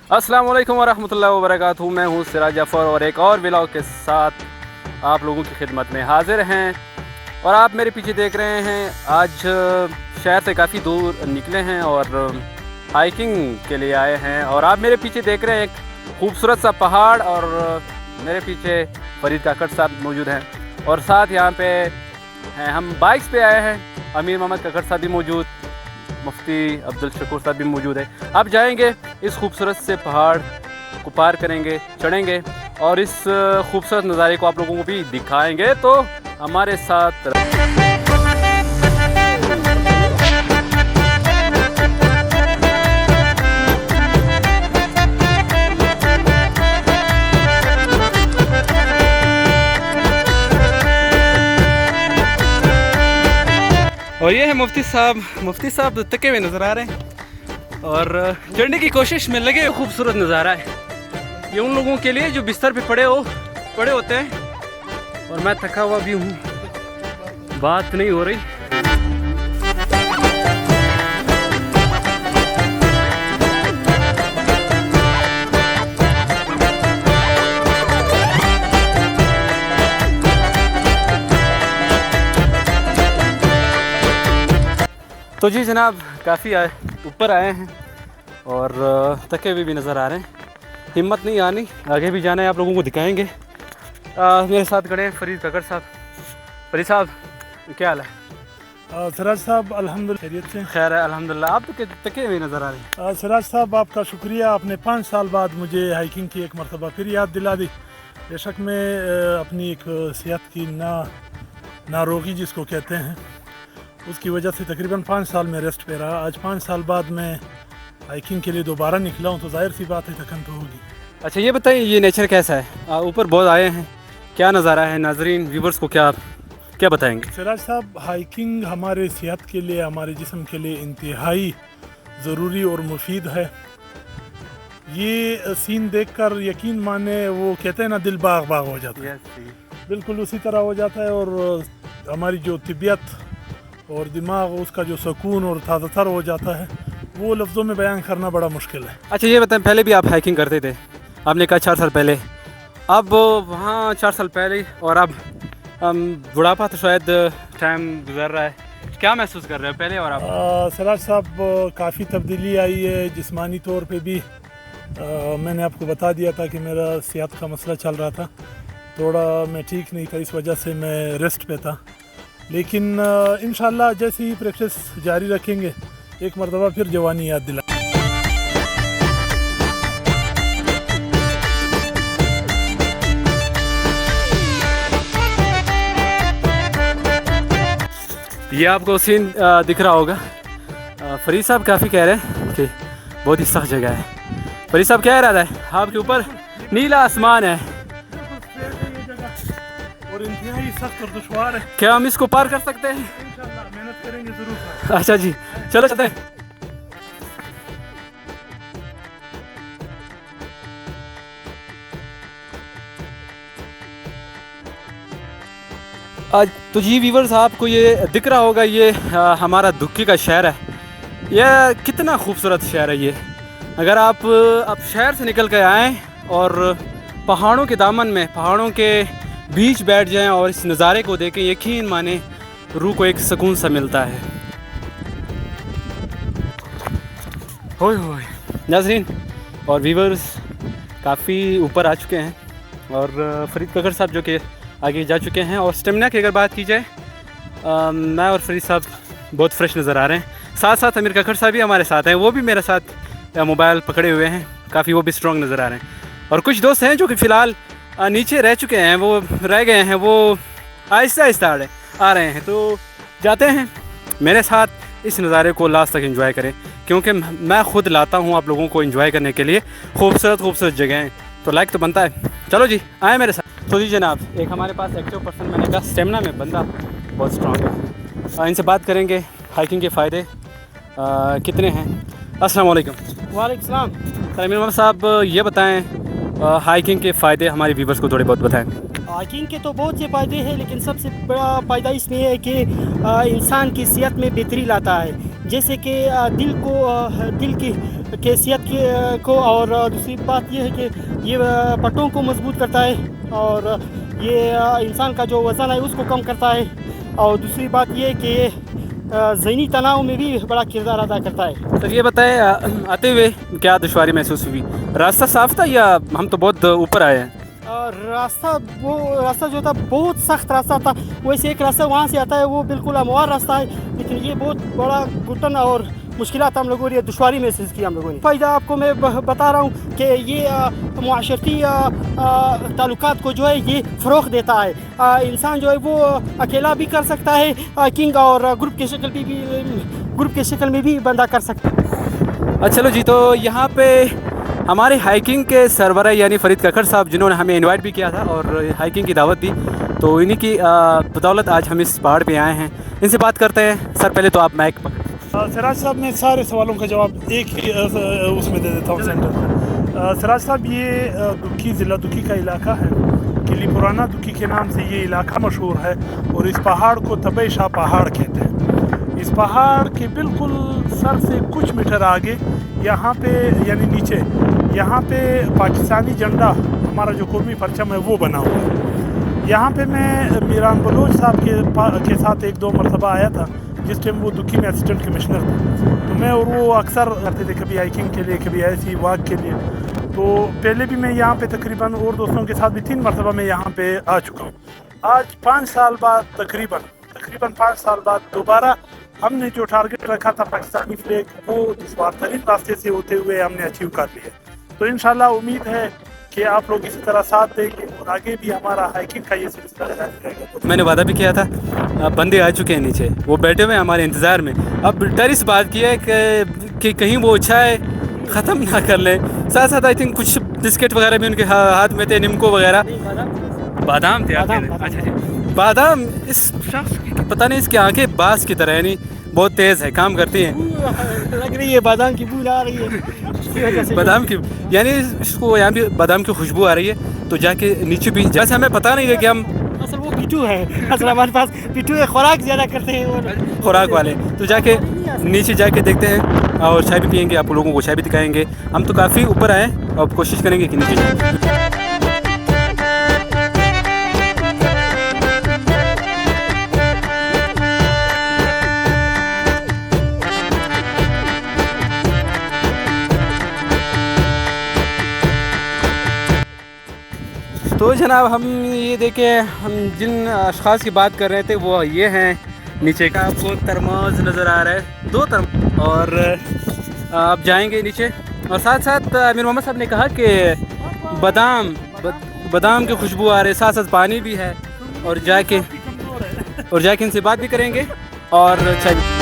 अस्सलाम वालेकुम वरहमतुल्लाहि वबरकातुहू। मैं हूँ सिराज जफ़र और एक और व्लॉग के साथ आप लोगों की खिदमत में हाजिर हैं। और आप मेरे पीछे देख रहे हैं, आज शहर से काफ़ी दूर निकले हैं और हाइकिंग के लिए आए हैं। और आप मेरे पीछे देख रहे हैं एक खूबसूरत सा पहाड़, और मेरे पीछे फरीद काकड़ साहब मौजूद हैं, और साथ यहाँ पे हैं हम बाइक्स पे आए हैं। अमीर मोहम्मद काकड़ साहब भी मौजूद, मुफ्ती अब्दुल शकूर साहब भी मौजूद है। अब जाएंगे इस खूबसूरत से पहाड़ को पार करेंगे, चढ़ेंगे और इस खूबसूरत नज़ारे को आप लोगों को भी दिखाएंगे, तो हमारे साथ और ये है मुफ्ती साहब तके हुए नज़र आ रहे हैं और चढ़ने की कोशिश में लगे। खूबसूरत नज़ारा है ये उन लोगों के लिए जो बिस्तर पे पड़े होते हैं, और मैं थका हुआ भी हूँ, बात नहीं हो रही। तो जी जनाब, काफ़ी ऊपर आए हैं और थके हुए भी नज़र आ रहे हैं। हिम्मत नहीं आनी, आगे भी जाना है, आप लोगों को दिखाएंगे। मेरे साथ खड़े हैं फरीद काकड़ साहब। फरीद साहब, क्या हाल है? सिराज साहब अल्हम्दुलिल्लाह खैरियत से। खैर है अल्हम्दुलिल्लाह। आप तो थके हुए नज़र आ रहे हैं। सिराज साहब आपका शुक्रिया, आपने 5 साल बाद मुझे हाइकिंग की एक मरतबा फिर याद दिला दी। बेशक मैं अपनी एक सेहत की नारोगी जिसको कहते हैं, उसकी वजह से तकरीबन 5 साल में रेस्ट पे रहा। आज 5 साल बाद मैं हाइकिंग के लिए दोबारा निकला हूँ, तो जाहिर सी बात है थकन तो होगी। अच्छा ये बताइए, ये नेचर कैसा है? ऊपर बहुत आए हैं, क्या नज़ारा है? नाजरीन व्यूवर्स को क्या बताएंगे? सिराज साहब, हाइकिंग हमारे सेहत के लिए, हमारे जिस्म के लिए इंतहाई ज़रूरी और मुफीद है। ये सीन देखकर यकीन माने, वो कहते हैं ना, दिल बाग बाग हो जाता है। बिल्कुल उसी तरह हो जाता है, और हमारी जो तबीयत और दिमाग, उसका जो सुकून और ताज़ा हो जाता है, वो लफ्ज़ों में बयान करना बड़ा मुश्किल है। अच्छा ये बताएं, पहले भी आप हाइकिंग करते थे, आपने कहा 4 साल पहले, अब वहाँ 4 साल पहले और अब बुढ़ापा तो शायद टाइम गुजर रहा है, क्या महसूस कर रहे हो पहले और अब? सिराज साहब, काफ़ी तब्दीली आई है जिस्मानी तौर पे भी। मैंने आपको बता दिया था कि मेरा सेहत का मसला चल रहा था, थोड़ा मैं ठीक नहीं था, इस वजह से मैं रेस्ट पे था। लेकिन इंशाल्लाह जैसे ही प्रैक्टिस जारी रखेंगे, एक मरतबा फिर जवानी याद दिला। ये आपको सीन दिख रहा होगा। फरीद साहब काफ़ी कह रहे हैं कि बहुत ही सख्त जगह है। फरीद साहब क्या इरादा है? आपके ऊपर नीला आसमान है और इंतहाई सख्त और दुश्वार है। क्या हम इसको पार कर सकते हैं? इंशाल्लाह मेहनत करेंगे ज़रूर। अच्छा जी, चलो चलते हैं। आज तो जी व्यूवर्स, आपको ये दिख रहा होगा, ये हमारा दुक्की का शहर है। यह कितना खूबसूरत शहर है ये। अगर आप शहर से निकल कर आएँ और पहाड़ों के दामन में, पहाड़ों के बीच बैठ जाएं और इस नज़ारे को देखें, यकीन माने रूह को एक सुकून सा मिलता है। होय होय नाज़रीन और व्यूवर्स, काफ़ी ऊपर आ चुके हैं और फरीद काकड़ साहब जो कि आगे जा चुके हैं। और स्टेमिना की अगर बात की जाए, मैं और फरीद साहब बहुत फ्रेश नज़र आ रहे हैं। साथ साथ अमीर काकड़ साहब भी हमारे साथ हैं, वो भी मेरे साथ मोबाइल पकड़े हुए हैं, काफ़ी वो भी स्ट्रॉन्ग नज़र आ रहे हैं। और कुछ दोस्त हैं जो कि फ़िलहाल नीचे रह चुके हैं, वो रह गए हैं, वो आहिस्ता आहिस्ता आ रहे हैं। तो जाते हैं मेरे साथ, इस नज़ारे को लास्ट तक एंजॉय करें, क्योंकि मैं ख़ुद लाता हूँ आप लोगों को एंजॉय करने के लिए खूबसूरत जगहें, तो लाइक तो बनता है। चलो जी, आए मेरे साथ। तो जी जनाब, एक हमारे पास एक्टिव पर्सन, मैंने कहा स्टेमिना में बंदा बहुत स्ट्रॉन्ग है। इनसे बात करेंगे, हाइकिंग के फ़ायदे कितने हैं। अस्सलाम वालेकुम। वालेकुम सलाम। अमीर मोहम्मद साहब, ये बताएं हाइकिंग के फ़ायदे हमारे व्यूवर्स को थोड़े बहुत बताएं। हाइकिंग के तो बहुत से फ़ायदे हैं, लेकिन सबसे बड़ा फ़ायदा इसमें है कि इंसान की सेहत में बेहतरी लाता है। जैसे कि दिल की के सेहत को, और दूसरी बात ये है कि ये पट्टों को मजबूत करता है, और ये इंसान का जो वज़न है उसको कम करता है, और दूसरी बात ये है कि ये ज़हनी तनाव में भी बड़ा किरदार अदा करता है। सर ये बताएं, आते हुए क्या दुश्वारी महसूस हुई? रास्ता साफ था या हम तो बहुत ऊपर आए हैं? रास्ता जो था बहुत सख्त रास्ता था। वैसे एक रास्ता वहाँ से आता है वो बिल्कुल हमवार रास्ता है, लेकिन ये बहुत बड़ा घुटन और मुश्किलात हम लोगों ने, दुश्वारी महसूस की हम लोगों ने। फ़ायदा आपको मैं बता रहा हूँ कि ये मुआशरती ताल्लुकात को जो है ये फ़रोग़ देता है। इंसान जो है वो अकेला भी कर सकता है हाइकिंग, और ग्रुप के शक्ल में भी बंदा कर सकता है। अच्छा चलो जी, तो यहाँ पे हमारे हाइकिंग के सरबराह यानी फरीद कक्कड़ साहब, जिन्होंने हमें इनवाइट भी किया था और हाइकिंग की दावत दी, तो इन्हीं की बदौलत आज हम इस पहाड़ पे आए हैं। इनसे बात करते हैं। सर पहले तो आप माइक पकड़ें। सिराज साहब, मैं सारे सवालों का जवाब एक ही उसमें दे देता हूँ सेंटर। सिराज साहब, ये दुक्की ज़िला दुक्की का इलाका है। किली पुराना दुक्की के नाम से ये इलाका मशहूर है, और इस पहाड़ को तबई शाह पहाड़ कहते हैं। इस पहाड़ के बिल्कुल सर से कुछ मीटर आगे यहाँ पे यानी नीचे यहाँ पे पाकिस्तानी झंडा, हमारा जो कौमी परचम है वो बना हुआ है। यहाँ पे मैं मीरान बलोच साहब के साथ एक दो मरतबा आया था, जिस टाइम वो दुक्की में असिस्टेंट कमिश्नर थे। तो मैं और वो अक्सर करते थे, कभी हाइकिंग के लिए, कभी ऐसी वॉक के लिए। तो पहले भी मैं यहाँ पे तकरीबन और दोस्तों के साथ भी 3 मरतबा मैं यहाँ पे आ चुका हूँ। आज 5 साल बाद तकरीबन 5 साल बाद दोबारा हमने जो टारगेट रखा था पाकिस्तानी फ्लैग, वो दुश्वार तरीन रास्ते से होते हुए हमने अचीव कर लिया। तो इंशाल्लाह उम्मीद है कि आप लोग इसी तरह साथ देंगे और आगे भी हमारा हाइकिंग का ये सिलसिला जारी रहेगा। मैंने वादा भी किया था, बंदे आ चुके हैं नीचे, वो बैठे हुए हैं हमारे इंतज़ार में। अब डर इस बात की है कि कहीं वो चाय ख़त्म ना कर लें। साथ साथ आई थिंक कुछ बिस्किट वगैरह भी उनके हाथ में थे, निम्को वगैरह, बादाम थे। अच्छा जी, बादाम। इस शख्स की पता नहीं, इसकी आंखें बास की तरह यानी बहुत तेज़ है, काम करती हैं। लग रही है बादाम की बू आ रही है। बादाम की यानी इसको यहाँ भी बादाम की खुशबू आ रही है। तो जाके नीचे भी, जैसे हमें पता नहीं है कि हम असल वो पिट्ठू है, असल हमारे पास पिट्ठू है, खुराक ज़्यादा करते हैं वो खुराक वाले। तो जाके नीचे जाके देखते हैं और चाय भी पियेंगे, आप लोगों को चाय भी दिखाएंगे। हम तो काफ़ी ऊपर आए और कोशिश करेंगे कि नीचे जाए। तो जनाब, हम ये देखें, हम जिन अशख़ास की बात कर रहे थे वो ये हैं। नीचे का आपको तरमोज नज़र आ रहा है, 2 तरमोज, और आप जाएंगे नीचे। और साथ साथ अमीर मोहम्मद साहब ने कहा कि बादाम की खुशबू आ रही है, साथ साथ पानी भी है। और जाके इनसे बात भी करेंगे और चाय भी।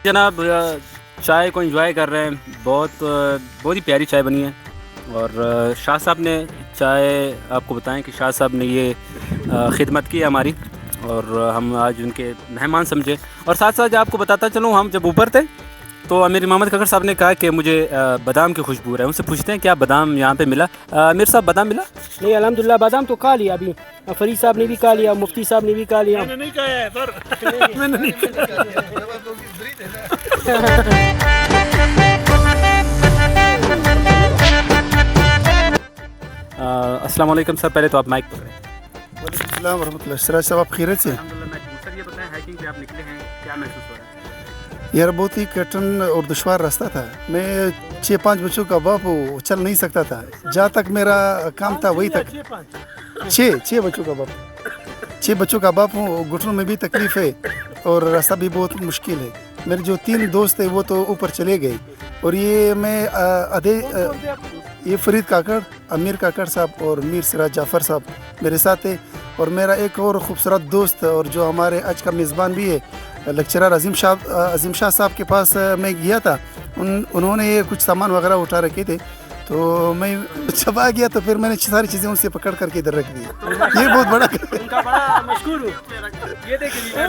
जनाब, चाय को एंजॉय कर रहे हैं। बहुत ही प्यारी चाय बनी है। और शाह साहब ने चाय, आपको बताएं कि शाह साहब ने ये खिदमत की हमारी, और हम आज उनके मेहमान समझे। और साथ साथ आपको बताता चलूँ, हम जब ऊपर थे तो अमीर मोहम्मद कक्कड़ साहब ने कहा कि मुझे बादाम की खुशबू है। उनसे पूछते हैं क्या बादाम यहाँ पे मिला? अमीर साहब, बादाम मिला? नहीं, अल्हम्दुलिल्लाह बादाम तो खा लिया अभी। फरीद साहब ने भी खा लिया, मुफ्ती साहब ने भी खा लिया। मैंने नहीं कहा है सर, मैंने नहीं अस्सलाम वालेकुम सर, पहले तो आप माइक पकड़ें। वालेकुम सलाम रहमतुल्लाह। सिराज साहब, आप खैरियत से? सर ये बताएं, हाइकिंग पे आप निकले हैं, क्या महसूस हो रहा है? यार बहुत ही कठिन और दुश्वार रास्ता था। मैं 6-5 बच्चों का बाप हूँ, चल नहीं सकता था। जहाँ तक मेरा काम था वही तक। 6 बच्चों का बाप, 6 बच्चों का बाप हूँ। घुटनों में भी तकलीफ़ है और रास्ता भी बहुत मुश्किल है। मेरे जो 3 दोस्त थे वो तो ऊपर चले गए, और ये मैं ये फरीद काकड़, अमीर काकड़ साहब और मीर सिराज जाफ़र साहब मेरे साथ थे। और मेरा एक और ख़ूबसूरत दोस्त और जो हमारे आज का मेज़बान भी है, लेक्चरर अजीम शाह साहब के पास मैं गया था। उन्होंने ये कुछ सामान वगैरह उठा रखे थे। तो मैं जब आ गया तो फिर मैंने सारी चीज़ें उनसे पकड़ करके इधर रख दी। ये बहुत बड़ा उनका बड़ा मशहूर हूँ। ये देखिए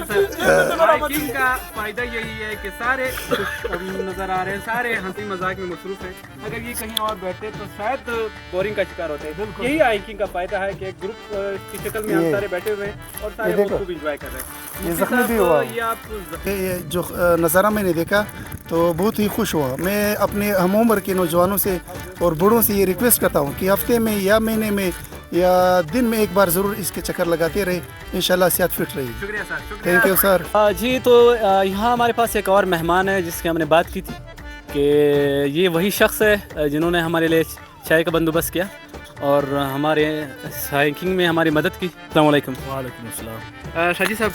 हाइकिंग का फायदा यही है कि सारे नज़र आ रहे हैं, सारे हंसी मजाक में मसरूफ हैं। अगर ये कहीं और बैठे तो शायद बोरिंग का शिकार होते हैं। यही हाइकिंग का फायदा है कि एक ग्रुप की शक्ल में हम सारे बैठे हुए हैं और सारे खूब इंजॉय कर रहे हैं। ये जख्मी भी हुआ। ये आप ये जो नज़ारा मैंने देखा तो बहुत ही खुश हुआ। मैं अपने हम उम्र के नौजवानों से और बूढ़ों से ये रिक्वेस्ट करता हूँ कि हफ्ते में या महीने में या दिन में एक बार ज़रूर इसके चक्कर लगाते रहे, इंशाल्लाह सेहत फिट रहेगी। शुक्रिया सर, शुक्रिया। Thank you sir. जी तो यहाँ हमारे पास एक और मेहमान है जिसकी हमने बात की थी कि ये वही शख्स है जिन्होंने हमारे लिए चाय का बंदोबस्त किया और हमारे हाइकिंग में हमारी मदद की। अस्सलाम वालेकुम। वालेकुम अस्सलाम। शाजी साहब,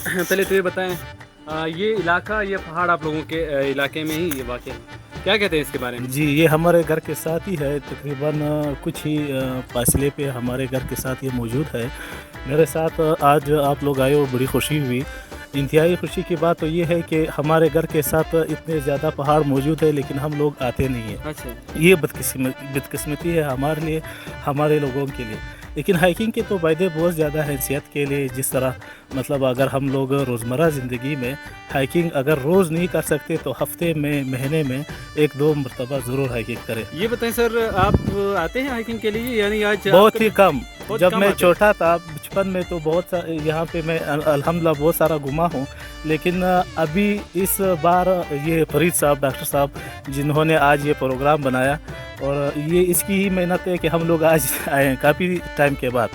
पहले तो ये बताएं ये इलाका, ये पहाड़ आप लोगों के इलाके में ही ये वाक़ है, क्या कहते हैं इसके बारे में? जी, ये हमारे घर के साथ ही है, तकरीबन कुछ ही फासले पे हमारे घर के साथ ये मौजूद है। मेरे साथ आज आप लोग आए हो, बड़ी खुशी हुई। इंतहाई खुशी की बात तो ये है कि हमारे घर के साथ इतने ज़्यादा पहाड़ मौजूद है लेकिन हम लोग आते नहीं हैं। अच्छा, ये बदकिस्मती है हमारे लिए, हमारे लोगों के लिए। लेकिन हाइकिंग के तो फ़ायदे बहुत ज़्यादा हैं सेहत के लिए। जिस तरह मतलब अगर हम लोग रोज़मर्रा ज़िंदगी में हाइकिंग अगर रोज़ नहीं कर सकते तो हफ्ते में, महीने में 1-2 मरतबा ज़रूर हाइकिंग करें। ये बताएं सर, आप आते हैं हाइकिंग के लिए यानी आज? बहुत ही कम। जब कम मैं आते छोटा था बचपन में तो बहुत यहाँ पे मैं अल्हम्दुलिल्लाह बहुत सारा घुमा हूँ। लेकिन अभी इस बार ये फरीद साहब, डॉक्टर साहब जिन्होंने आज ये प्रोग्राम बनाया और ये इसकी ही मेहनत है कि हम लोग आज आए हैं काफ़ी टाइम के बाद।